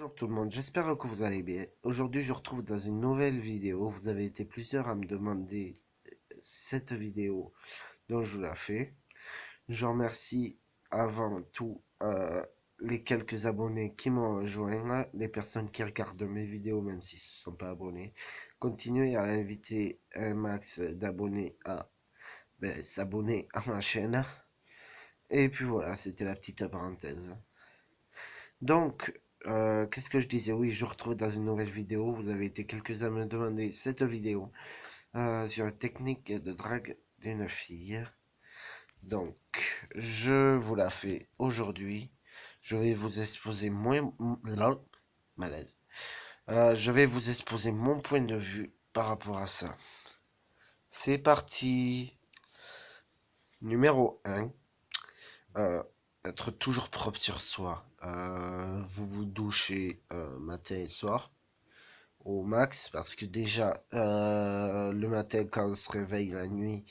Bonjour tout le monde, j'espère que vous allez bien. Aujourd'hui, je vous retrouve dans une nouvelle vidéo. Vous avez été plusieurs à me demander cette vidéo, donc je vous la fais. Je remercie avant tout les quelques abonnés qui m'ont rejoint, les personnes qui regardent mes vidéos même s'ils ne se sont pas abonnés. Continuez à inviter un max d'abonnés à s'abonner à ma chaîne. Et puis voilà, c'était la petite parenthèse. Donc, qu'est-ce que je disais? Oui, je vous retrouve dans une nouvelle vidéo. Vous avez été quelques-uns à me demander cette vidéo sur la technique de drague d'une fille. Donc, je vous la fais aujourd'hui. Je vais vous exposer malaise. Je vais vous exposer mon point de vue par rapport à ça. C'est parti. Numéro 1. Être toujours propre sur soi. Vous vous douchez matin et soir au max parce que déjà le matin quand on se réveille la nuit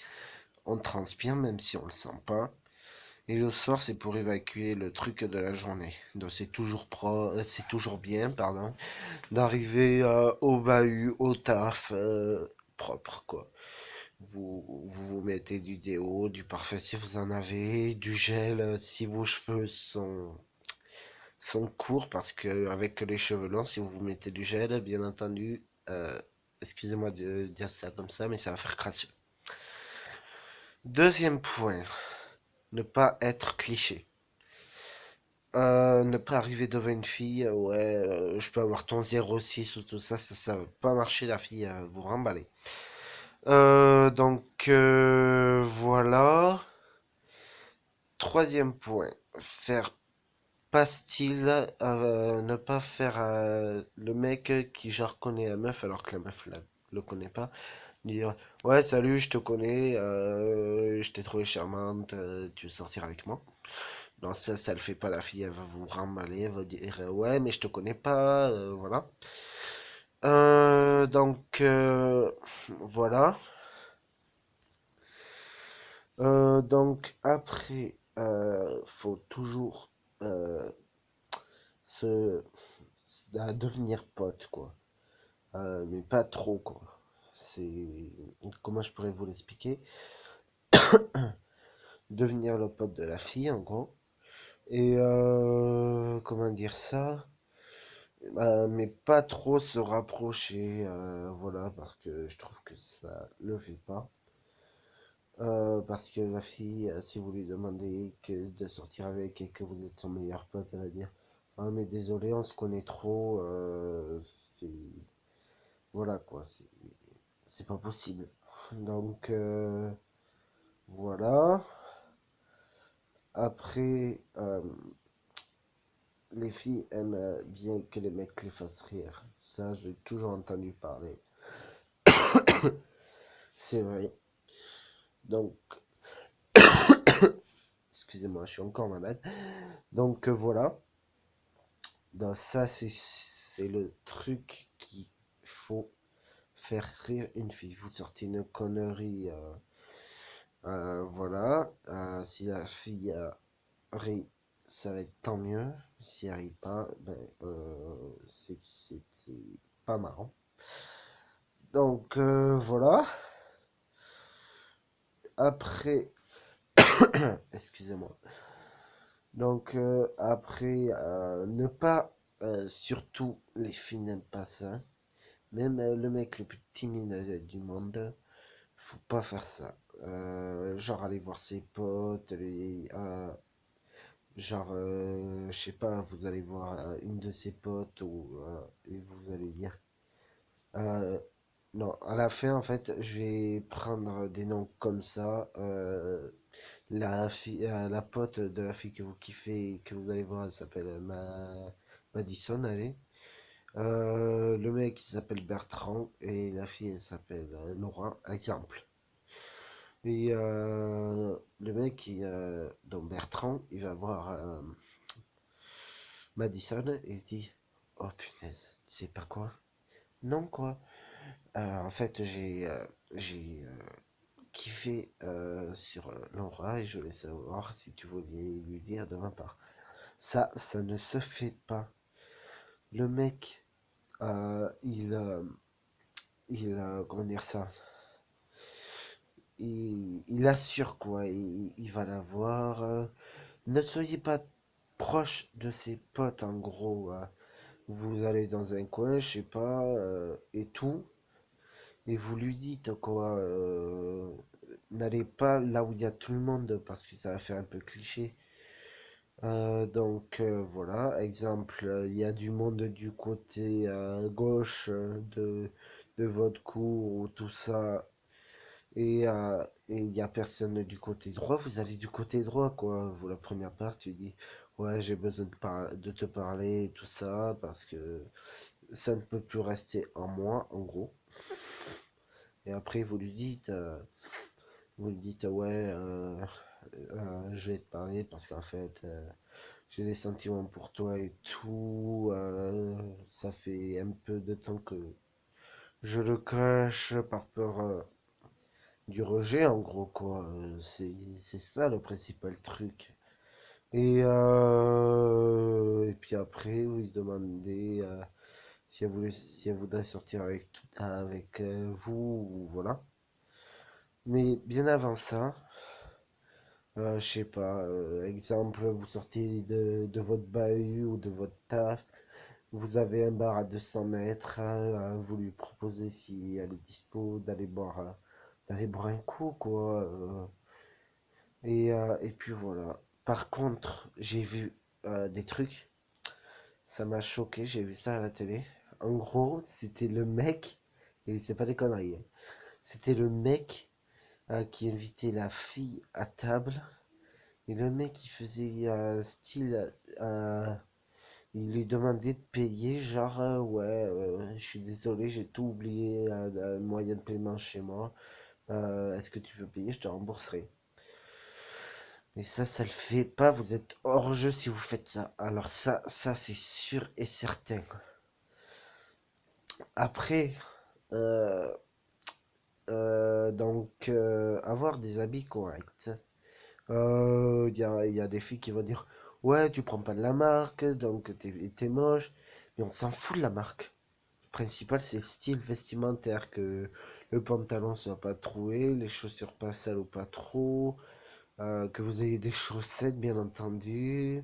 on transpire même si on le sent pas, et le soir c'est pour évacuer le truc de la journée. Donc c'est toujours bien, pardon, d'arriver au bahut, au taf propre quoi. Vous mettez du déo, du parfum si vous en avez, du gel si vos cheveux sont courts, parce que avec les cheveux longs, si vous mettez du gel, bien entendu, excusez-moi de dire ça comme ça, mais ça va faire crasseux. Deuxième point, ne pas être cliché. Ne pas arriver devant une fille, ouais, je peux avoir ton 06 ou tout ça, ça va pas marcher, la fille, vous remballer. Voilà. Troisième point, faire pas style, ne pas faire le mec qui genre connaît la meuf alors que la meuf le connaît pas. Dire ouais, salut, je te connais, je t'ai trouvé charmante, tu veux sortir avec moi? Non, ça le fait pas, la fille, elle va vous remballer, elle va dire ouais, mais je te connais pas, voilà. Voilà. Donc après, faut toujours se devenir pote, quoi. Mais pas trop, quoi. C'est... Comment je pourrais vous l'expliquer? Devenir le pote de la fille, en gros. Et comment dire ça? Mais pas trop se rapprocher, voilà, parce que je trouve que ça le fait pas. Parce que la fille, si vous lui demandez de sortir avec et que vous êtes son meilleur pote, elle va dire ah, mais désolé, on se connaît trop, c'est. Voilà quoi, c'est pas possible. Donc, voilà. Après, les filles aiment bien que les mecs les fassent rire. Ça, je l'ai toujours entendu parler. C'est vrai. Donc, excusez-moi, je suis encore malade. Donc, voilà. Donc, ça, c'est le truc qu'il faut faire rire une fille. Vous sortez une connerie. Voilà. Si la fille rit, ça va être tant mieux. S'il arrive pas, ben, c'est pas marrant. Donc voilà. Après, excusez-moi. Donc après, ne pas, surtout les filles n'aiment pas ça. Même le mec le plus timide du monde, faut pas faire ça. Genre aller voir ses potes, genre, je sais pas, vous allez voir une de ses potes et vous allez dire. euh, non, à la fin, en fait, je vais prendre des noms comme ça. La pote de la fille que vous kiffez, que vous allez voir, elle s'appelle Madison, allez. Le mec, il s'appelle Bertrand et la fille, elle s'appelle Laura, exemple. Et le mec, donc Bertrand, il va voir Madison et il dit oh punaise, tu sais pas quoi? Non, quoi? En fait, j'ai kiffé sur Laura et je voulais savoir si tu voulais lui dire de ma part. Ça ne se fait pas. Le mec, comment dire ça? Il assure quoi, il va la voir. Ne soyez pas proche de ses potes en gros. Vous allez dans un coin, je sais pas, et tout, et vous lui dites quoi. N'allez pas là où il y a tout le monde parce que ça va faire un peu cliché. Voilà, exemple, il y a du monde du côté gauche de votre cours ou tout ça, et il y a personne du côté droit, vous allez du côté droit, quoi. Vous, la première part, tu dis, ouais, j'ai besoin de te parler et tout ça, parce que ça ne peut plus rester en moi, en gros. Et après, vous lui dites, ouais, je vais te parler parce qu'en fait, j'ai des sentiments pour toi et tout. Ça fait un peu de temps que je le cache par peur du rejet, en gros, quoi. C'est ça le principal truc. Et puis après, vous lui demandez si elle voudrait sortir avec vous, ou voilà. Mais bien avant ça, je sais pas, exemple, vous sortez de votre bahut ou de votre taf, vous avez un bar à 200 mètres, vous lui proposez si elle est dispo d'aller boire un coup, quoi. Et puis voilà. Par contre, j'ai vu des trucs, ça m'a choqué, j'ai vu ça à la télé. En gros, c'était le mec, et c'est pas des conneries, hein. C'était le mec qui invitait la fille à table. Et le mec, il faisait style, il lui demandait de payer, genre, ouais, je suis désolé, j'ai tout oublié, un moyen de paiement chez moi. Est-ce que tu peux payer, je te rembourserai. Et ça le fait pas, vous êtes hors jeu si vous faites ça. Alors ça c'est sûr et certain. Après, euh, avoir des habits corrects. Il y a des filles qui vont dire, ouais, tu prends pas de la marque, donc t'es moche. Mais on s'en fout de la marque. Le principal, c'est le style vestimentaire, que le pantalon soit pas troué, les chaussures pas sales ou pas trop, que vous ayez des chaussettes, bien entendu.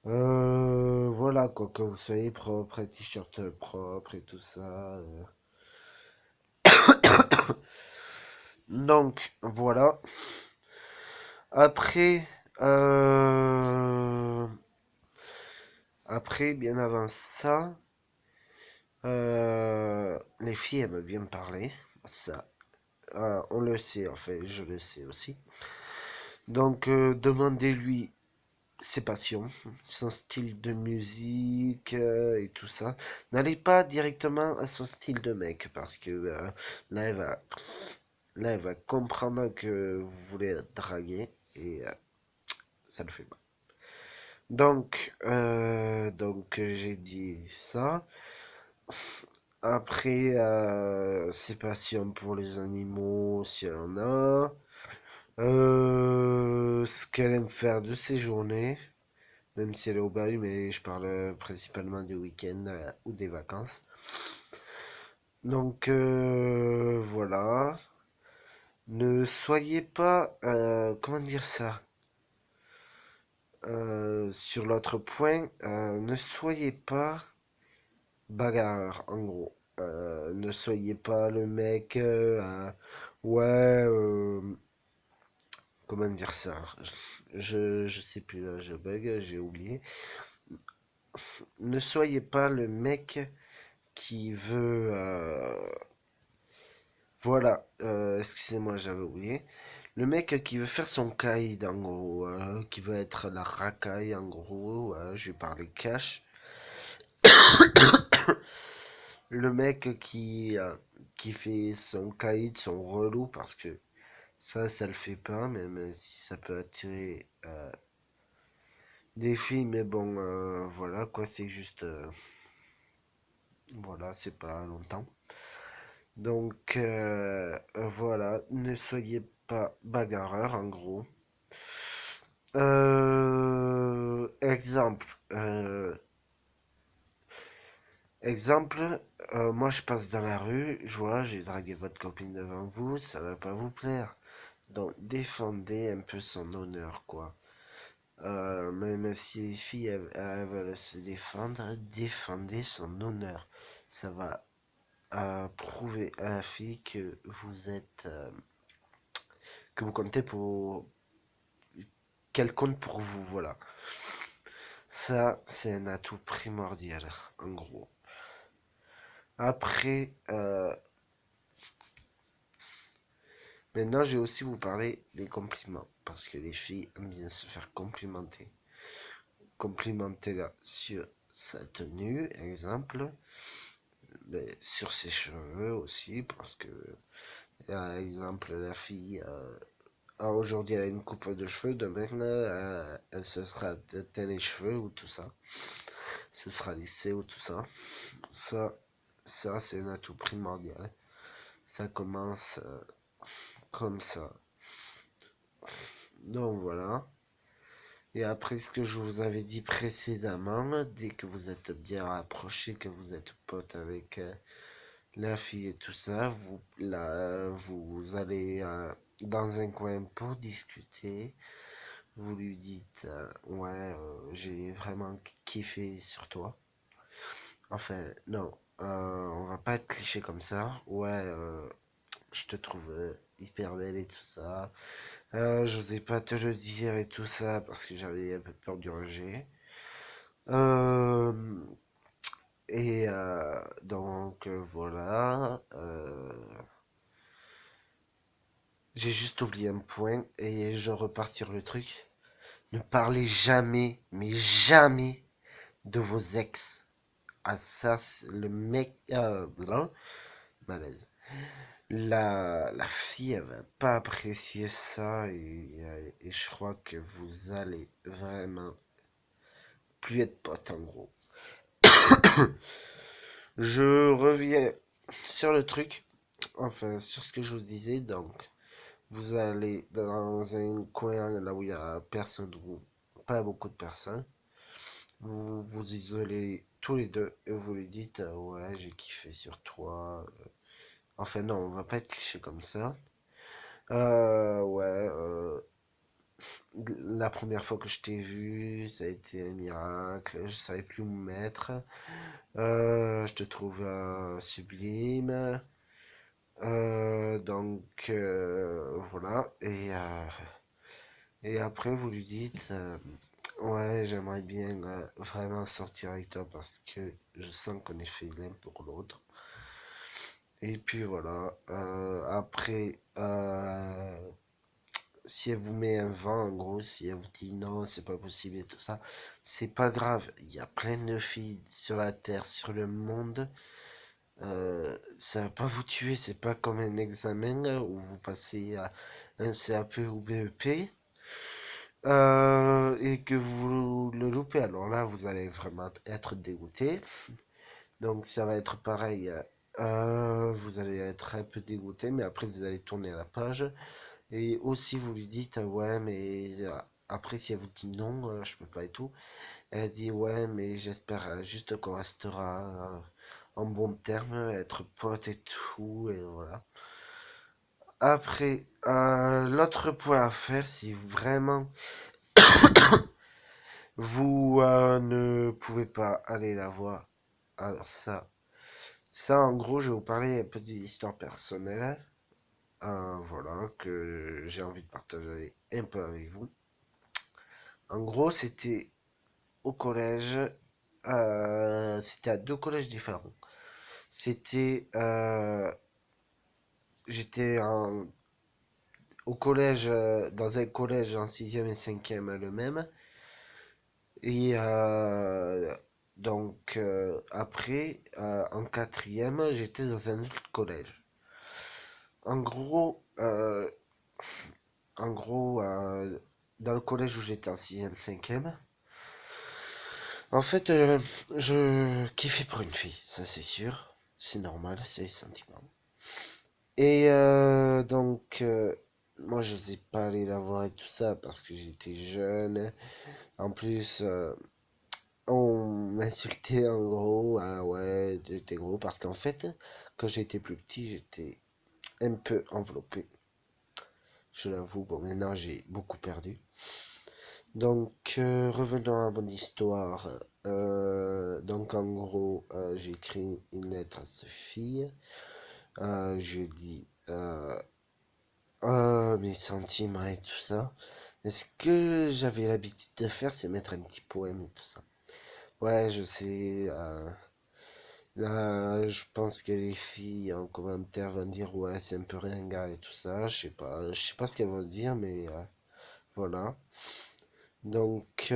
Voilà, quoi, que vous soyez propre, un t-shirt propre et tout ça. Donc, voilà. Après, euh, bien avant ça, les filles aiment bien me parler. Ça, on le sait, en fait, je le sais aussi. Donc, demandez-lui ses passions, son style de musique et tout ça. N'allez pas directement à son style de mec parce que là, là, elle va comprendre que vous voulez la draguer et ça le fait pas. J'ai dit ça. Après, ses passions pour les animaux, s'il y en a. Ce qu'elle aime faire de ses journées, même si elle est au bahut, mais je parle principalement du week-end ou des vacances. Voilà. Ne soyez pas, comment dire ça? Sur l'autre point, ne soyez pas bagarreur, en gros. Ne soyez pas le mec, ouais, comment dire ça? Je sais plus, là, je bug, j'ai oublié. Ne soyez pas le mec qui veut, voilà, excusez-moi, j'avais oublié. Le mec qui veut faire son caïd, en gros, qui veut être la racaille, en gros, je vais parler cash. Le mec qui fait son caïd, son relou, parce que ça le fait pas, même si ça peut attirer des filles, mais bon, voilà, quoi, c'est juste, voilà, c'est pas longtemps. Voilà, ne soyez pas bagarreur, en gros. Exemple, Exemple, moi je passe dans la rue, je vois, j'ai dragué votre copine devant vous, ça va pas vous plaire. Donc défendez un peu son honneur, quoi. Même si les filles elles veulent se défendre, défendez son honneur. Ça va prouver à la fille que vous êtes, que vous comptez pour, qu'elle compte pour vous, voilà. Ça, c'est un atout primordial, en gros. Après, maintenant, je vais aussi vous parler des compliments, parce que les filles aiment bien se faire complimenter. Complimentez-la sur sa tenue, exemple, mais sur ses cheveux aussi, parce que, par exemple, la fille, aujourd'hui elle a une coupe de cheveux, demain elle se sera teint les cheveux ou tout ça, ce sera lissé ou tout ça. Ça, ça c'est un atout primordial. Ça commence comme ça. Donc voilà. Et après ce que je vous avais dit précédemment, dès que vous êtes bien rapproché, que vous êtes pote avec la fille et tout ça, vous allez dans un coin pour discuter. Vous lui dites, ouais, j'ai vraiment kiffé sur toi. Enfin, non, on va pas être cliché comme ça. Ouais, je te trouve hyper belle et tout ça. J'osais pas te le dire et tout ça parce que j'avais un peu peur du rejet. Euh, et voilà. J'ai juste oublié un point et je repars sur le truc. Ne parlez jamais, mais jamais de vos ex. Ah ça, le mec... là, malaise. La fille, elle va pas apprécier ça et je crois que vous allez vraiment plus être pote en gros. Je reviens sur le truc, enfin sur ce que je vous disais. Donc, vous allez dans un coin là où il y a personne, ou pas beaucoup de personnes. Vous vous isolez tous les deux et vous lui dites ouais, j'ai kiffé sur toi. Enfin non, on va pas être cliché comme ça. Ouais, la première fois que je t'ai vu, ça a été un miracle. Je savais plus où me mettre. Je te trouve sublime. Voilà. Et après, vous lui dites ouais, j'aimerais bien vraiment sortir avec toi parce que je sens qu'on est fait l'un pour l'autre. Et puis voilà. Après, si elle vous met un vent, en gros, si elle vous dit non, c'est pas possible et tout ça, c'est pas grave. Il y a plein de filles sur la terre, sur le monde. Ça va pas vous tuer, c'est pas comme un examen où vous passez à un CAP ou BEP et que vous le loupez. Alors là, vous allez vraiment être dégoûté. Donc ça va être pareil. Vous allez être un peu dégoûté, mais après vous allez tourner la page. Et aussi, vous lui dites, ouais, mais après, si elle vous dit non, je peux pas et tout, elle dit, ouais, mais j'espère juste qu'on restera en bon terme, être potes et tout, et voilà. Après, l'autre point à faire, si vraiment vous ne pouvez pas aller la voir, alors ça, en gros, je vais vous parler un peu d'une histoire personnelle, voilà, que j'ai envie de partager un peu avec vous. En gros, c'était au collège. C'était à deux collèges différents. C'était. J'étais au collège, dans un collège en sixième et cinquième le même. Et après, en quatrième, j'étais dans un autre collège. En gros, euh, en gros, dans le collège où j'étais en sixième, cinquième, en fait, je kiffais pour une fille, ça c'est sûr. C'est normal, c'est les sentiments. Et moi je n'osais pas aller la voir et tout ça parce que j'étais jeune. En plus, on m'insultait en gros. Ah ouais, j'étais gros parce qu'en fait, quand j'étais plus petit, j'étais un peu enveloppé. Je l'avoue, bon, maintenant j'ai beaucoup perdu. Donc, revenons à mon histoire. Donc, en gros, j'ai écrit une lettre à cette fille. Je dis mes sentiments et tout ça. Et ce que j'avais l'habitude de faire, c'est mettre un petit poème et tout ça. Ouais, je sais. Là, je pense que les filles en commentaire vont dire ouais, c'est un peu ringard et tout ça. Je sais pas ce qu'elles vont dire, mais voilà. Donc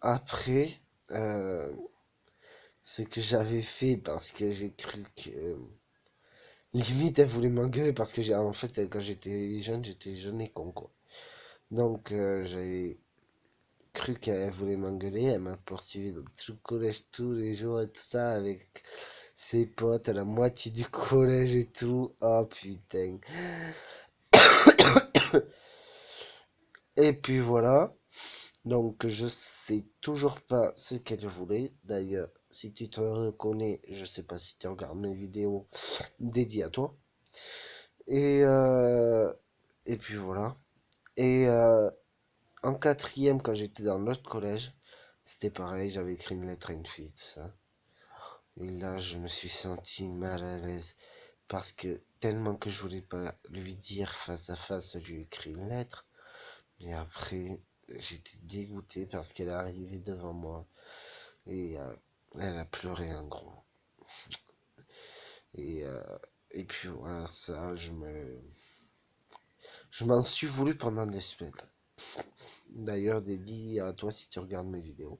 après, euh, ce que j'avais fait parce que j'ai cru que limite elle voulait m'engueuler parce que j'ai en fait quand j'étais jeune et con quoi. Donc j'avais cru qu'elle voulait m'engueuler, elle m'a poursuivi dans tout le collège tous les jours et tout ça avec ses potes, la moitié du collège et tout. Oh putain. Et puis voilà. Donc je sais toujours pas ce qu'elle voulait. D'ailleurs, si tu te reconnais, je sais pas si tu regardes mes vidéos dédiées à toi. Et, euh, et puis voilà. Et en quatrième, quand j'étais dans l'autre collège, c'était pareil, j'avais écrit une lettre à une fille, tout ça. Et là, je me suis senti mal à l'aise. Parce que tellement que je voulais pas lui dire face à face, je lui ai écrit une lettre. Mais après, j'étais dégoûté parce qu'elle est arrivée devant moi. Et elle a pleuré en gros. Et, euh, et puis voilà, ça, je m'en suis voulu pendant des semaines. D'ailleurs, dédié à toi si tu regardes mes vidéos.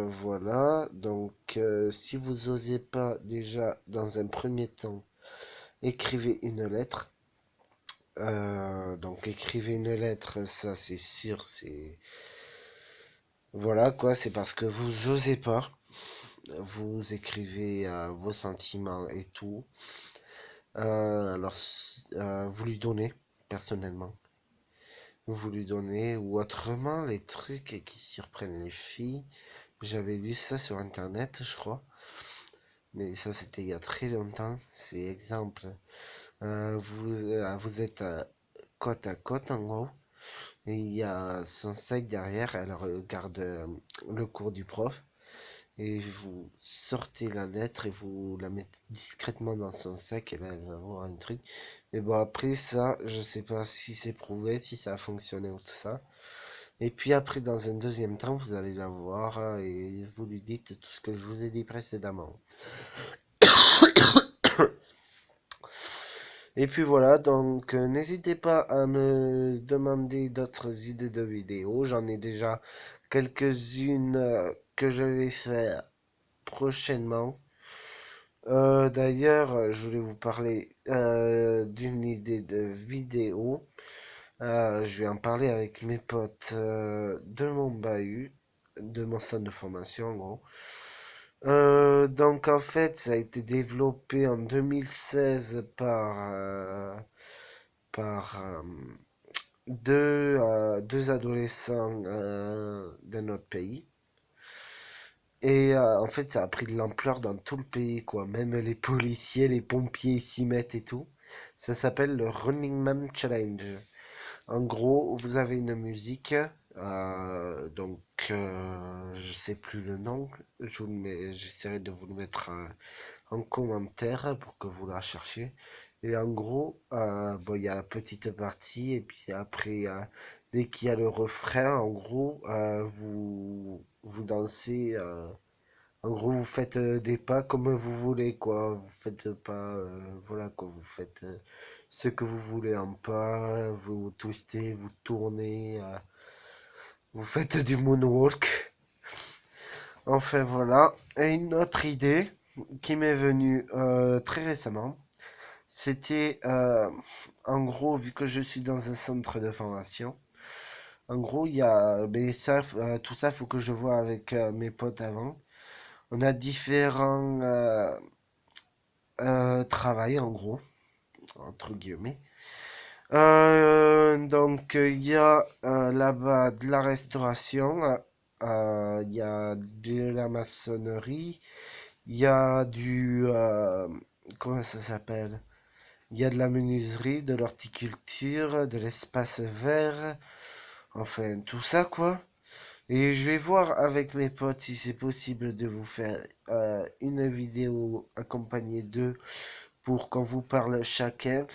Voilà. Donc si vous osez pas déjà dans un premier temps, écrivez une lettre. Donc écrivez une lettre, ça c'est sûr, c'est voilà quoi, c'est parce que vous osez pas. Vous écrivez vos sentiments et tout. Vous lui donnez personnellement. Vous lui donnez ou autrement les trucs qui surprennent les filles. J'avais lu ça sur internet, je crois. Mais ça, c'était il y a très longtemps. C'est exemple. Vous êtes côte à côte en gros. Et il y a son sac derrière. Elle regarde le cours du prof. Et vous sortez la lettre et vous la mettez discrètement dans son sac. Et là, elle va voir un truc. Mais bon, après ça, je sais pas si c'est prouvé, si ça a fonctionné ou tout ça. Et puis après, dans un deuxième temps, vous allez la voir et vous lui dites tout ce que je vous ai dit précédemment. Et puis voilà, donc n'hésitez pas à me demander d'autres idées de vidéos. J'en ai déjà quelques-unes que je vais faire prochainement. D'ailleurs, je voulais vous parler d'une idée de vidéo. Je vais en parler avec mes potes de mon bahut, de mon centre de formation en gros. Donc en fait, ça a été développé en 2016 par deux adolescents de notre pays. Et en fait, ça a pris de l'ampleur dans tout le pays, quoi. Même les policiers, les pompiers s'y mettent et tout. Ça s'appelle le Running Man Challenge. En gros, vous avez une musique, donc je sais plus le nom, j'essaierai de vous le mettre en commentaire pour que vous la cherchiez. Et en gros, bon, il y a la petite partie, et puis après, dès qu'il y a le refrain, en gros, vous dansez, en gros, vous faites des pas comme vous voulez, quoi. Vous faites pas, voilà, quoi. Vous faites ce que vous voulez en pas. Vous twistez, vous tournez. Vous faites du moonwalk. Enfin, voilà. Et une autre idée qui m'est venue très récemment, c'était, en gros, vu que je suis dans un centre de formation, en gros, il y a, mais ça, tout ça, faut que je vois avec mes potes avant. On a différents travail en gros, entre guillemets. Donc il y a là-bas de la restauration Il y a de la maçonnerie, il y a comment ça s'appelle? Il y a de la menuiserie, de l'horticulture, de l'espace vert, enfin tout ça quoi. Et je vais voir avec mes potes si c'est possible de vous faire une vidéo accompagnée d'eux pour qu'on vous parle chacun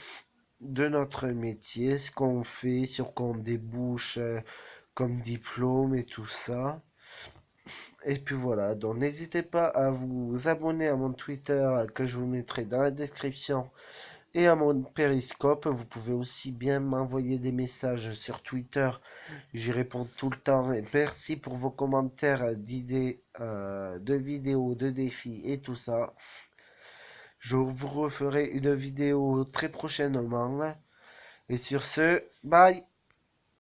de notre métier, ce qu'on fait, sur quoi on débouche comme diplôme et tout ça. Et puis voilà, donc n'hésitez pas à vous abonner à mon Twitter que je vous mettrai dans la description et à mon Periscope. Vous pouvez aussi bien m'envoyer des messages sur Twitter, j'y réponds tout le temps. Et merci pour vos commentaires d'idées, de vidéos, de défis et tout ça. Je vous referai une vidéo très prochainement. Et sur ce, bye!